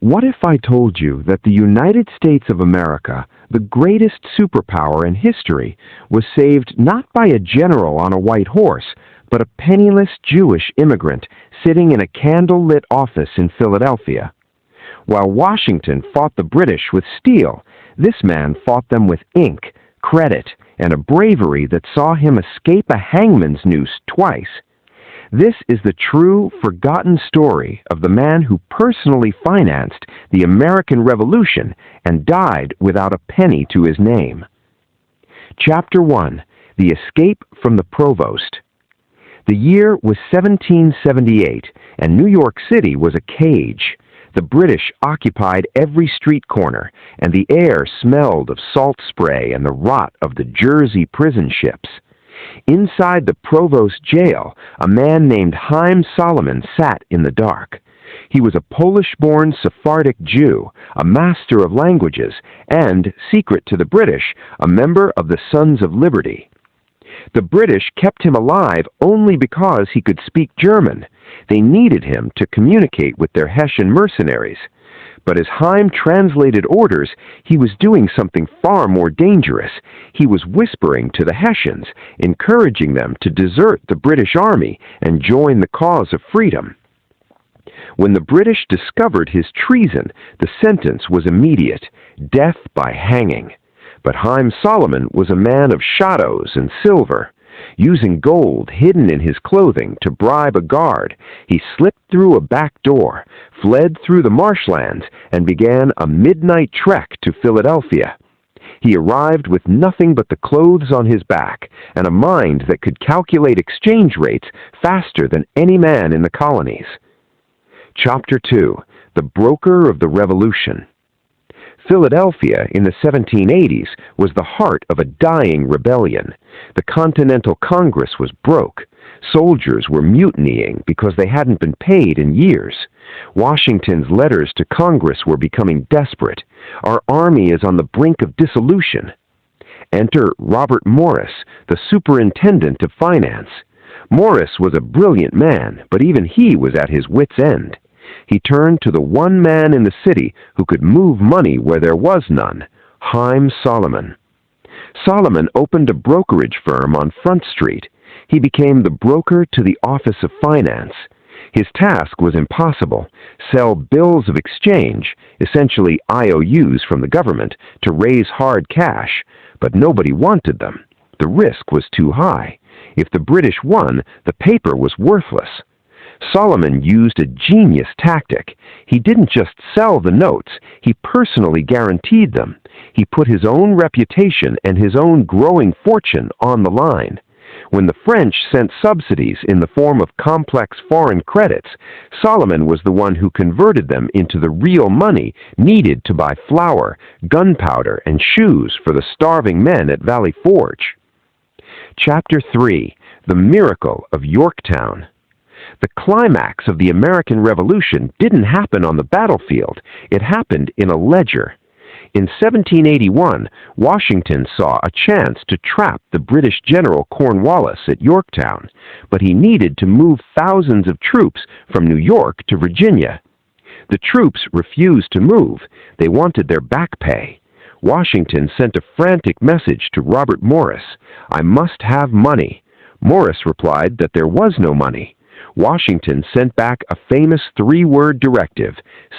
What if I told you that the United States of America, the greatest superpower in history, was saved not by a general on a white horse, but a penniless Jewish immigrant sitting in a candle-lit office in Philadelphia? While Washington fought the British with steel, this man fought them with ink, credit, and a bravery that saw him escape a hangman's noose twice. This is the true, forgotten story of the man who personally financed the American Revolution and died without a penny to his name. Chapter 1. The Escape from the Provost. The year was 1778, and New York City was a cage. The British occupied every street corner, and the air smelled of salt spray and the rot of the Jersey prison ships. Inside the provost jail, a man named Haim Solomon sat in the dark. He was a Polish-born Sephardic Jew, a master of languages, and, secret to the British, a member of the Sons of Liberty. The British kept him alive only because he could speak German. They needed him to communicate with their Hessian mercenaries. But as Haim translated orders, he was doing something far more dangerous. He was whispering to the Hessians, encouraging them to desert the British army and join the cause of freedom. When the British discovered his treason, the sentence was immediate: death by hanging. But Haim Solomon was a man of shadows and silver. Using gold hidden in his clothing to bribe a guard, he slipped through a back door, fled through the marshlands, and began a midnight trek to Philadelphia. He arrived with nothing but the clothes on his back and a mind that could calculate exchange rates faster than any man in the colonies. Chapter 2. The Broker of the Revolution. Philadelphia in the 1780s was the heart of a dying rebellion. The Continental Congress was broke. Soldiers were mutinying because they hadn't been paid in years. Washington's letters to Congress were becoming desperate. Our army is on the brink of dissolution. Enter Robert Morris, the superintendent of finance. Morris was a brilliant man, but even he was at his wits' end. He turned to the one man in the city who could move money where there was none: Haim Solomon. Solomon opened a brokerage firm on Front Street. He became the broker to the Office of Finance. His task was impossible: sell bills of exchange, essentially IOUs from the government, to raise hard cash, but nobody wanted them. The risk was too high. If the British won, the paper was worthless. Solomon used a genius tactic. He didn't just sell the notes, he personally guaranteed them. He put his own reputation and his own growing fortune on the line. When the French sent subsidies in the form of complex foreign credits, Solomon was the one who converted them into the real money needed to buy flour, gunpowder, and shoes for the starving men at Valley Forge. Chapter 3. The Miracle of Yorktown. The climax of the American Revolution didn't happen on the battlefield. It happened in a ledger. In 1781, Washington saw a chance to trap the British General Cornwallis at Yorktown, but he needed to move thousands of troops from New York to Virginia. The troops refused to move. They wanted their back pay. Washington sent a frantic message to Robert Morris: "I must have money." Morris replied that there was no money. Washington sent back a famous three-word directive: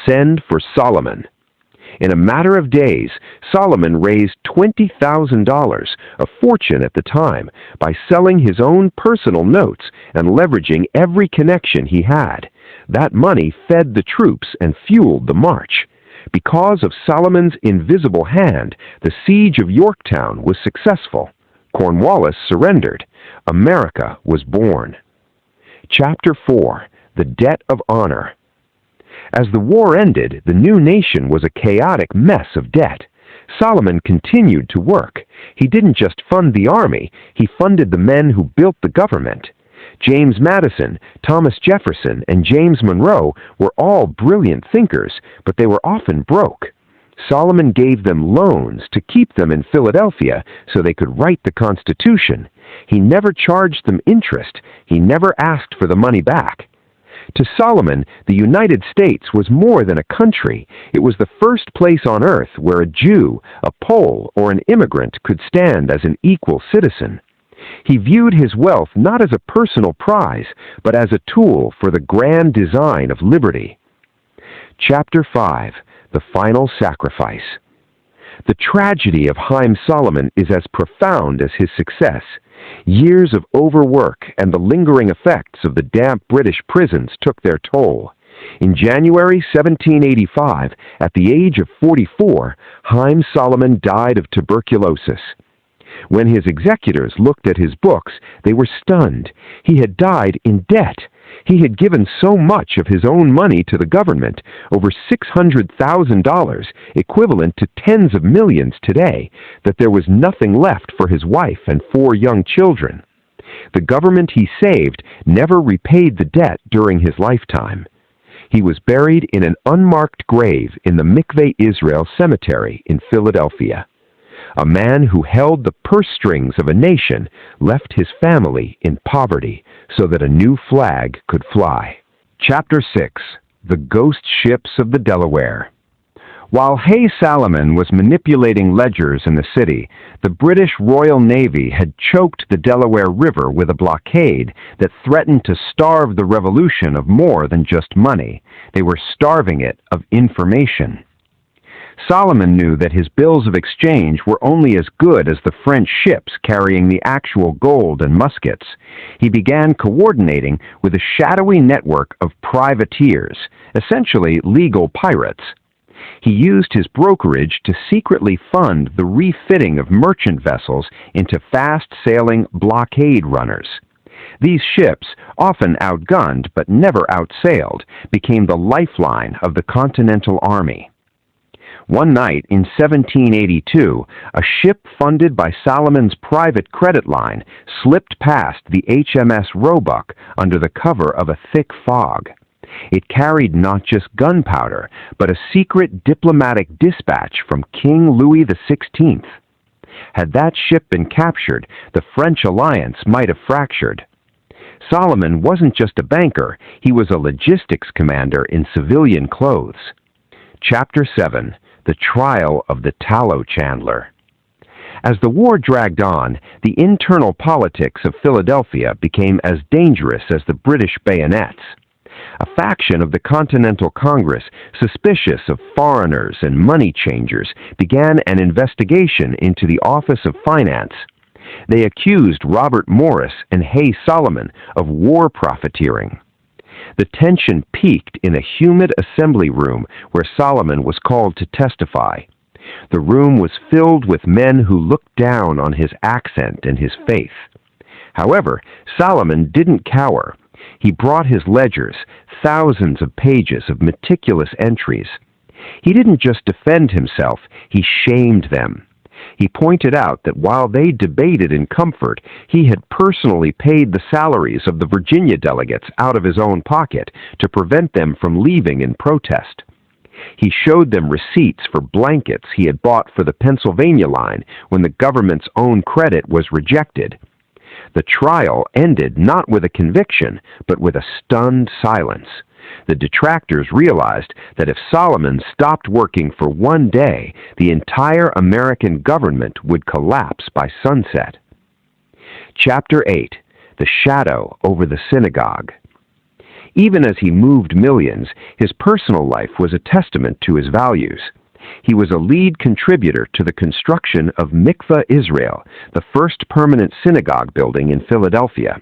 "Send for Solomon." In a matter of days, Solomon raised $20,000, a fortune at the time, by selling his own personal notes and leveraging every connection he had. That money fed the troops and fueled the march. Because of Solomon's invisible hand, the siege of Yorktown was successful. Cornwallis surrendered. America was born. Chapter 4. The Debt of Honor. As the war ended, the new nation was a chaotic mess of debt. Solomon continued to work. He didn't just fund the army, he funded the men who built the government. James Madison, Thomas Jefferson, and James Monroe were all brilliant thinkers, but they were often broke. Solomon gave them loans to keep them in Philadelphia so they could write the Constitution. He never charged them interest. He never asked for the money back. To Solomon, the United States was more than a country. It was the first place on earth where a Jew, a Pole, or an immigrant could stand as an equal citizen. He viewed his wealth not as a personal prize, but as a tool for the grand design of liberty. Chapter 5. The Final Sacrifice. The tragedy of Haym Salomon is as profound as his success. Years of overwork and the lingering effects of the damp British prisons took their toll. In January 1785, at the age of 44, Haym Salomon died of tuberculosis. When his executors looked at his books, they were stunned. He had died in debt. He had given so much of his own money to the government, over $600,000, equivalent to tens of millions today, that there was nothing left for his wife and 4 young children. The government he saved never repaid the debt during his lifetime. He was buried in an unmarked grave in the Mikveh Israel Cemetery in Philadelphia. A man who held the purse strings of a nation left his family in poverty so that a new flag could fly. Chapter 6. The Ghost Ships of the Delaware. While Haym Salomon was manipulating ledgers in the city, the British Royal Navy had choked the Delaware River with a blockade that threatened to starve the revolution of more than just money. They were starving it of information. Solomon knew that his bills of exchange were only as good as the French ships carrying the actual gold and muskets. He began coordinating with a shadowy network of privateers, essentially legal pirates. He used his brokerage to secretly fund the refitting of merchant vessels into fast-sailing blockade runners. These ships, often outgunned but never outsailed, became the lifeline of the Continental Army. One night in 1782, a ship funded by Solomon's private credit line slipped past the HMS Roebuck under the cover of a thick fog. It carried not just gunpowder, but a secret diplomatic dispatch from King Louis XVI. Had that ship been captured, the French alliance might have fractured. Solomon wasn't just a banker, he was a logistics commander in civilian clothes. Chapter 7. The Trial of the Tallow Chandler. As the war dragged on, the internal politics of Philadelphia became as dangerous as the British bayonets. A faction of the Continental Congress, suspicious of foreigners and money changers, began an investigation into the Office of Finance. They accused Robert Morris and Haym Salomon of war profiteering. The tension peaked in a humid assembly room where Solomon was called to testify. The room was filled with men who looked down on his accent and his faith. However, Solomon didn't cower. He brought his ledgers, thousands of pages of meticulous entries. He didn't just defend himself, he shamed them. He pointed out that while they debated in comfort, he had personally paid the salaries of the Virginia delegates out of his own pocket to prevent them from leaving in protest. He showed them receipts for blankets he had bought for the Pennsylvania line when the government's own credit was rejected. The trial ended not with a conviction, but with a stunned silence. The detractors realized that if Solomon stopped working for one day, the entire American government would collapse by sunset. Chapter 8. The Shadow over the Synagogue. Even as he moved millions, his personal life was a testament to his values. He was a lead contributor to the construction of Mikveh Israel, the first permanent synagogue building in Philadelphia.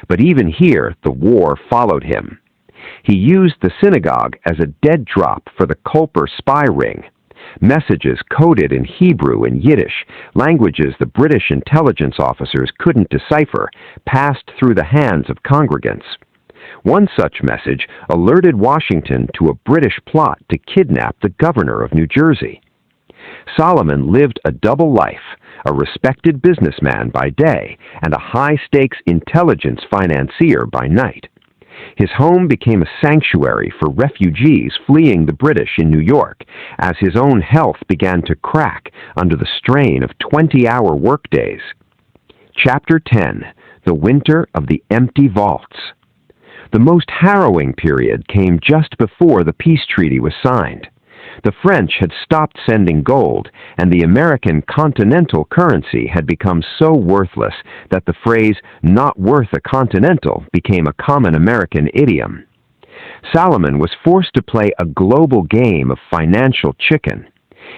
But even here, the war followed him. He used the synagogue as a dead drop for the Culper spy ring. Messages coded in Hebrew and Yiddish, languages the British intelligence officers couldn't decipher, passed through the hands of congregants. One such message alerted Washington to a British plot to kidnap the governor of New Jersey. Solomon lived a double life, a respected businessman by day and a high-stakes intelligence financier by night. His home became a sanctuary for refugees fleeing the British in New York, as his own health began to crack under the strain of 20-hour workdays. Chapter 10. The Winter of the Empty Vaults. The most harrowing period came just before the peace treaty was signed. The French had stopped sending gold, and the American continental currency had become so worthless that the phrase "not worth a continental" became a common American idiom. Solomon was forced to play a global game of financial chicken.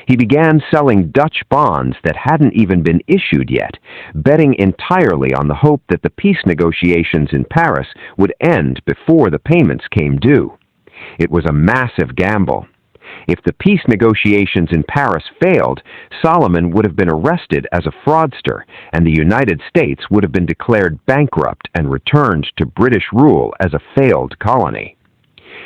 He began selling Dutch bonds that hadn't even been issued yet, betting entirely on the hope that the peace negotiations in Paris would end before the payments came due. It was a massive gamble. If the peace negotiations in Paris failed, Solomon would have been arrested as a fraudster, and the United States would have been declared bankrupt and returned to British rule as a failed colony.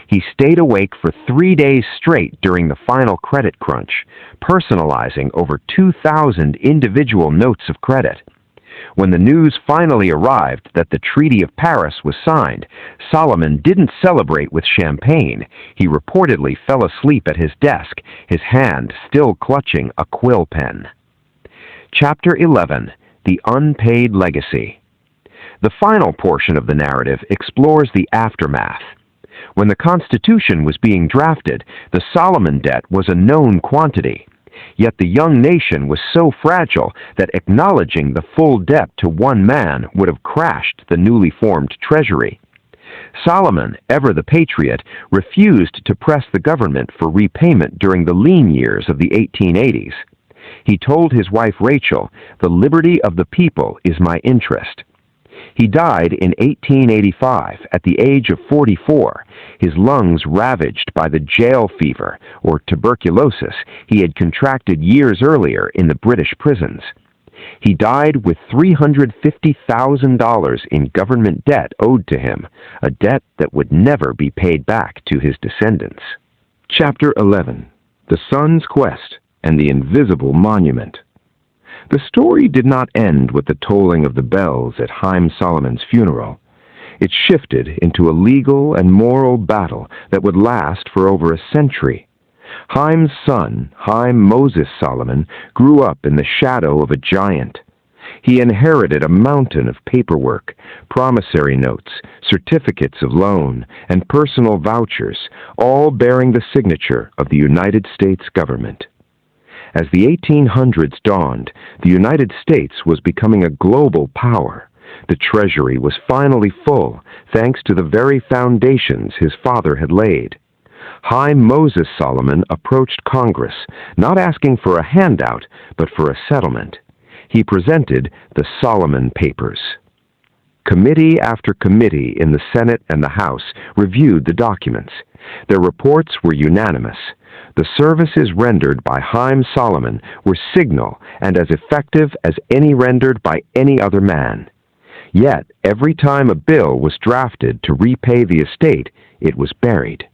He stayed awake for 3 days straight during the final credit crunch, personalizing over 2,000 individual notes of credit. When the news finally arrived that the Treaty of Paris was signed, Solomon didn't celebrate with champagne. He reportedly fell asleep at his desk, his hand still clutching a quill pen. Chapter 11. The Unpaid Legacy. The final portion of the narrative explores the aftermath. When the Constitution was being drafted, the Solomon debt was a known quantity. Yet the young nation was so fragile that acknowledging the full debt to one man would have crashed the newly formed treasury. Solomon, ever the patriot, refused to press the government for repayment during the lean years of the 1880s. He told his wife Rachel, "The liberty of the people is my interest." He died in 1885 at the age of 44, his lungs ravaged by the jail fever, or tuberculosis, he had contracted years earlier in the British prisons. He died with $350,000 in government debt owed to him, a debt that would never be paid back to his descendants. Chapter 11. The Sun's Quest and the Invisible Monument. The story did not end with the tolling of the bells at Haym Solomon's funeral. It shifted into a legal and moral battle that would last for over a century. Haym's son, Haym Moses Solomon, grew up in the shadow of a giant. He inherited a mountain of paperwork, promissory notes, certificates of loan, and personal vouchers, all bearing the signature of the United States government. As the 1800s dawned, the United States was becoming a global power. The treasury was finally full, thanks to the very foundations his father had laid. Haym Moses Solomon approached Congress, not asking for a handout, but for a settlement. He presented the Solomon Papers. Committee after committee in the Senate and the House reviewed the documents. Their reports were unanimous. The services rendered by Haym Solomon were signal and as effective as any rendered by any other man. Yet, every time a bill was drafted to repay the estate, it was buried.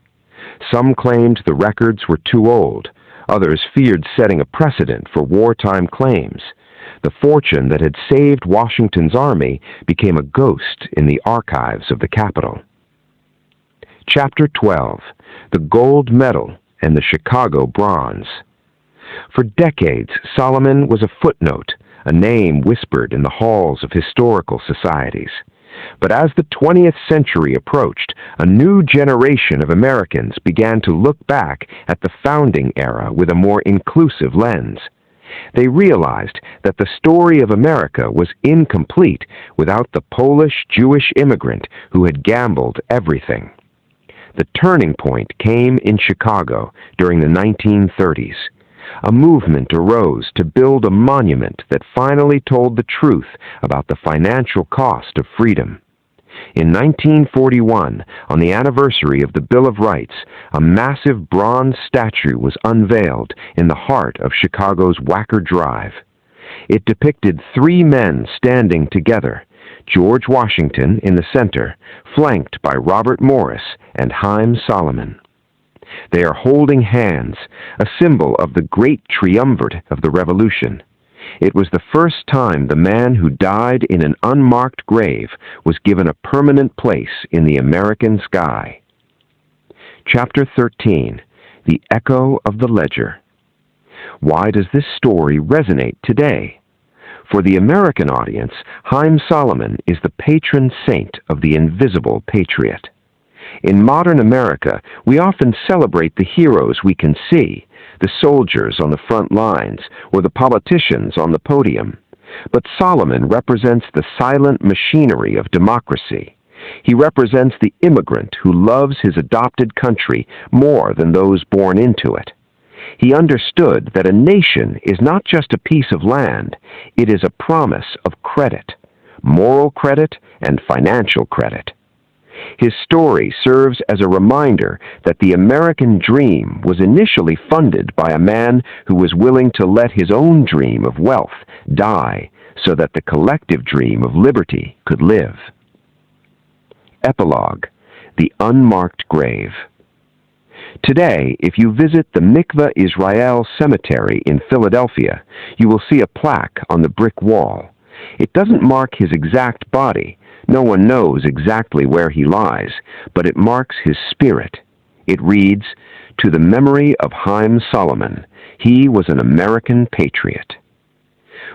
Some claimed the records were too old. Others feared setting a precedent for wartime claims. The fortune that had saved Washington's army became a ghost in the archives of the Capitol. Chapter 12. The Gold Medal and the Chicago Bronze. For decades, Solomon was a footnote, a name whispered in the halls of historical societies. But as the 20th century approached, a new generation of Americans began to look back at the founding era with a more inclusive lens. They realized that the story of America was incomplete without the Polish-Jewish immigrant who had gambled everything. The turning point came in Chicago during the 1930s. A movement arose to build a monument that finally told the truth about the financial cost of freedom. In 1941, on the anniversary of the Bill of Rights, a massive bronze statue was unveiled in the heart of Chicago's Wacker Drive. It depicted 3 men standing together, George Washington in the center, flanked by Robert Morris and Haym Solomon. They are holding hands, a symbol of the great triumvirate of the Revolution. It was the first time the man who died in an unmarked grave was given a permanent place in the American sky. Chapter 13. The Echo of the Ledger. Why does this story resonate today? For the American audience, Haym Solomon is the patron saint of the invisible patriot. In modern America, we often celebrate the heroes we can see, the soldiers on the front lines, or the politicians on the podium. But Solomon represents the silent machinery of democracy. He represents the immigrant who loves his adopted country more than those born into it. He understood that a nation is not just a piece of land, it is a promise of credit, moral credit and financial credit. His story serves as a reminder that the American dream was initially funded by a man who was willing to let his own dream of wealth die so that the collective dream of liberty could live. Epilogue: The Unmarked Grave. Today, if you visit the Mikveh Israel Cemetery in Philadelphia, you will see a plaque on the brick wall. It doesn't mark his exact body. No one knows exactly where he lies, but it marks his spirit. It reads, "To the memory of Haim Solomon, he was an American patriot."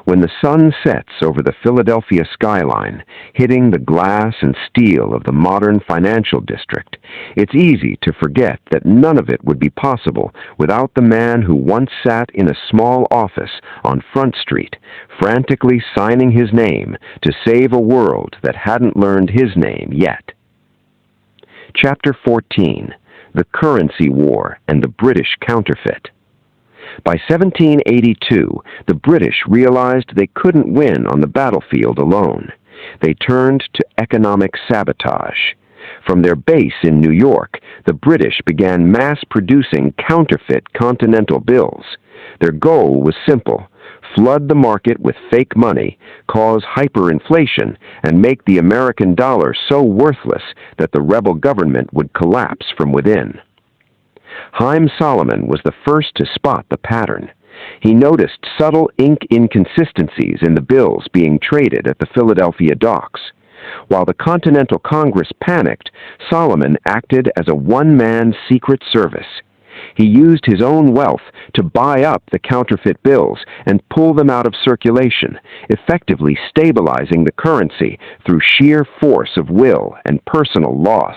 When the sun sets over the Philadelphia skyline, hitting the glass and steel of the modern financial district, it's easy to forget that none of it would be possible without the man who once sat in a small office on Front Street, frantically signing his name to save a world that hadn't learned his name yet. Chapter 14: The Currency War and the British Counterfeit. By 1782, the British realized they couldn't win on the battlefield alone. They turned to economic sabotage. From their base in New York, the British began mass-producing counterfeit continental bills. Their goal was simple: flood the market with fake money, cause hyperinflation, and make the American dollar so worthless that the rebel government would collapse from within. Haim Solomon was the first to spot the pattern. He noticed subtle ink inconsistencies in the bills being traded at the Philadelphia docks. While the Continental Congress panicked, Solomon acted as a one-man secret service. He used his own wealth to buy up the counterfeit bills and pull them out of circulation, effectively stabilizing the currency through sheer force of will and personal loss.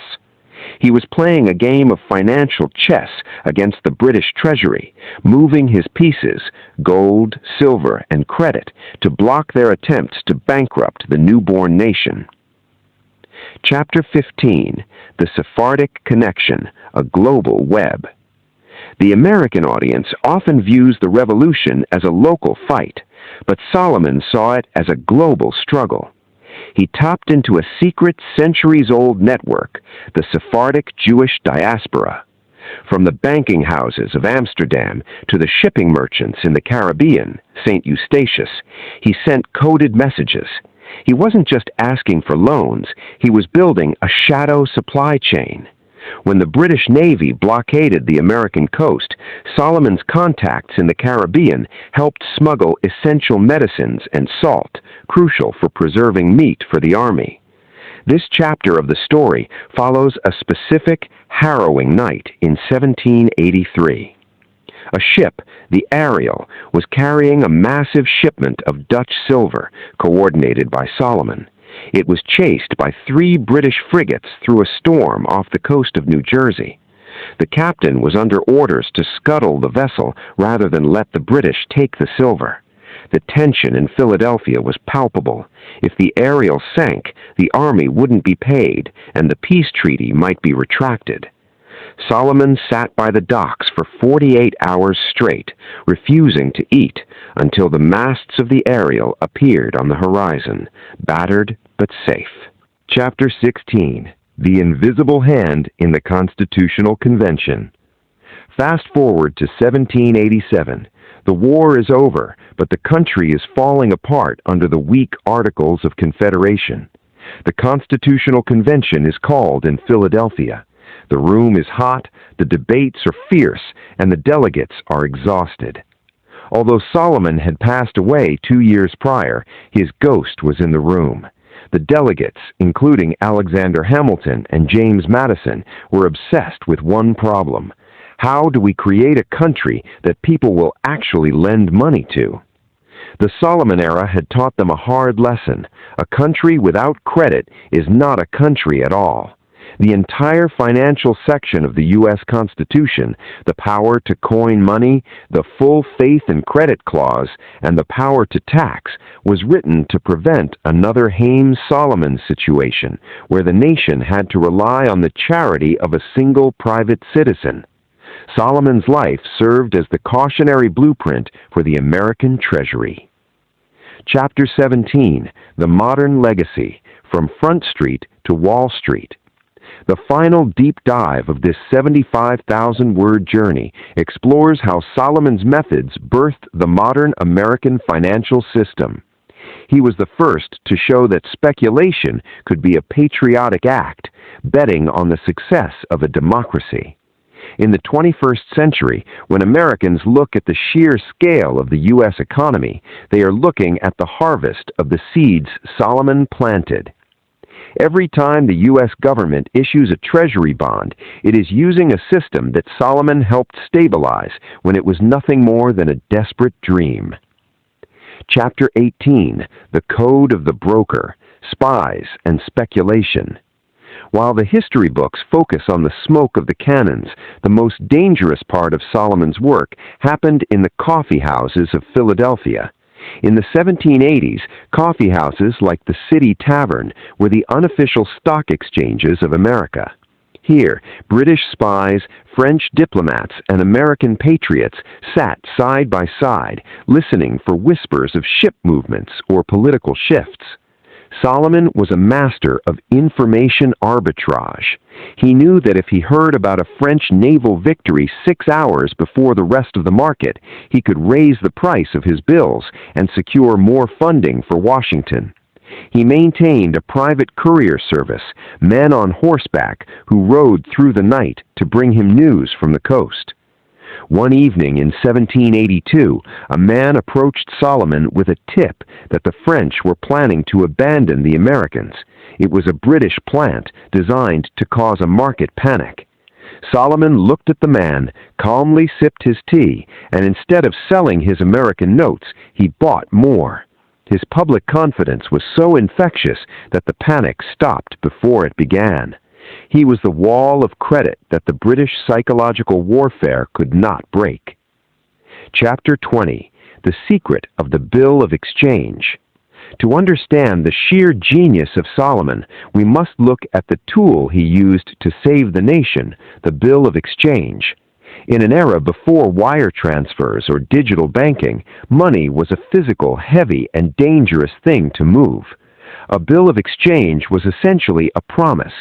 He was playing a game of financial chess against the British Treasury, moving his pieces, gold, silver, and credit, to block their attempts to bankrupt the newborn nation. Chapter 15: The Sephardic Connection, a Global Web. The American audience often views the revolution as a local fight, but Solomon saw it as a global struggle. He tapped into a secret centuries-old network, the Sephardic Jewish diaspora. From the banking houses of Amsterdam to the shipping merchants in the Caribbean, St. Eustatius, he sent coded messages. He wasn't just asking for loans, he was building a shadow supply chain. When the British Navy blockaded the American coast, Solomon's contacts in the Caribbean helped smuggle essential medicines and salt, crucial for preserving meat for the army. This chapter of the story follows a specific, harrowing night in 1783. A ship, the Ariel, was carrying a massive shipment of Dutch silver, coordinated by Solomon. It was chased by 3 British frigates through a storm off the coast of New Jersey. The captain was under orders to scuttle the vessel rather than let the British take the silver. The tension in Philadelphia was palpable. If the Ariel sank, the army wouldn't be paid, and the peace treaty might be retracted. Solomon sat by the docks for 48 hours straight, refusing to eat, until the masts of the Ariel appeared on the horizon, battered but safe. Chapter 16: The Invisible Hand in the Constitutional Convention. Fast forward to 1787. The war is over, but the country is falling apart under the weak Articles of Confederation. The Constitutional Convention is called in Philadelphia. The room is hot, the debates are fierce, and the delegates are exhausted. Although Solomon had passed away 2 years prior, his ghost was in the room. The delegates, including Alexander Hamilton and James Madison, were obsessed with one problem: how do we create a country that people will actually lend money to? The Solomon era had taught them a hard lesson. A country without credit is not a country at all. The entire financial section of the U.S. Constitution, the power to coin money, the full faith and credit clause, and the power to tax, was written to prevent another Hames-Solomon situation, where the nation had to rely on the charity of a single private citizen. Solomon's life served as the cautionary blueprint for the American Treasury. Chapter 17, The Modern Legacy, From Front Street to Wall Street. The final deep dive of this 75,000-word journey explores how Solomon's methods birthed the modern American financial system. He was the first to show that speculation could be a patriotic act, betting on the success of a democracy. In the 21st century, when Americans look at the sheer scale of the U.S. economy, they are looking at the harvest of the seeds Solomon planted. Every time the U.S. government issues a treasury bond, it is using a system that Solomon helped stabilize when it was nothing more than a desperate dream. Chapter 18, The Code of the Broker, Spies and Speculation. While the history books focus on the smoke of the cannons, the most dangerous part of Solomon's work happened in the coffee houses of Philadelphia. In the 1780s, coffee houses like the City Tavern were the unofficial stock exchanges of America. Here, British spies, French diplomats, and American patriots sat side by side, listening for whispers of ship movements or political shifts. Solomon was a master of information arbitrage. He knew that if he heard about a French naval victory 6 hours before the rest of the market, he could raise the price of his bills and secure more funding for Washington. He maintained a private courier service, men on horseback who rode through the night to bring him news from the coast. One evening in 1782, a man approached Solomon with a tip that the French were planning to abandon the Americans. It was a British plant designed to cause a market panic. Solomon looked at the man, calmly sipped his tea, and instead of selling his American notes, he bought more. His public confidence was so infectious that the panic stopped before it began. He was the wall of credit that the British psychological warfare could not break. Chapter 20, The Secret of the Bill of Exchange. To understand the sheer genius of Solomon, we must look at the tool he used to save the nation, the Bill of Exchange. In an era before wire transfers or digital banking, money was a physical, heavy, and dangerous thing to move. A bill of exchange was essentially a promise.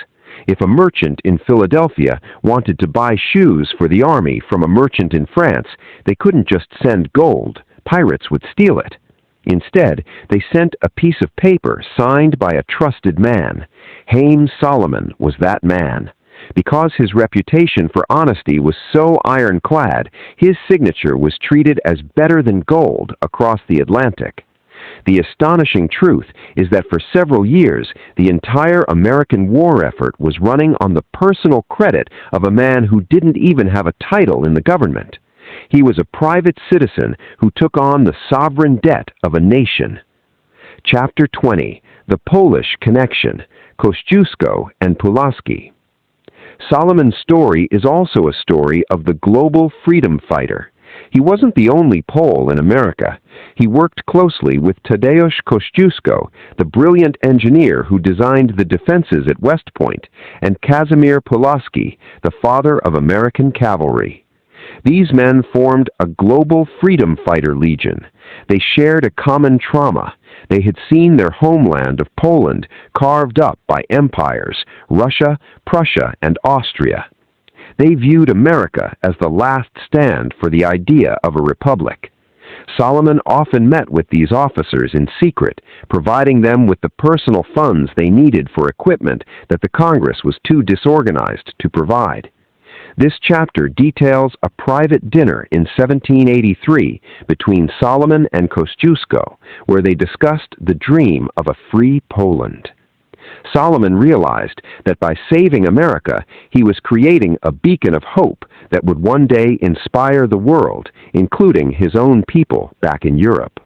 If a merchant in Philadelphia wanted to buy shoes for the army from a merchant in France, they couldn't just send gold. Pirates would steal it. Instead, they sent a piece of paper signed by a trusted man. Hames-Solomon was that man. Because his reputation for honesty was so ironclad, his signature was treated as better than gold across the Atlantic. The astonishing truth is that for several years, the entire American war effort was running on the personal credit of a man who didn't even have a title in the government. He was a private citizen who took on the sovereign debt of a nation. Chapter 20, The Polish Connection, Kosciuszko and Pulaski. Solomon's story is also a story of the global freedom fighter. He wasn't the only Pole in America. He worked closely with Tadeusz Kosciuszko, the brilliant engineer who designed the defenses at West Point, and Kazimierz Pulaski, the father of American cavalry. These men formed a global freedom fighter legion. They shared a common trauma. They had seen their homeland of Poland carved up by empires, Russia, Prussia, and Austria. They viewed America as the last stand for the idea of a republic. Solomon often met with these officers in secret, providing them with the personal funds they needed for equipment that the Congress was too disorganized to provide. This chapter details a private dinner in 1783 between Solomon and Kosciuszko, where they discussed the dream of a free Poland. Solomon realized that by saving America, he was creating a beacon of hope that would one day inspire the world, including his own people back in Europe.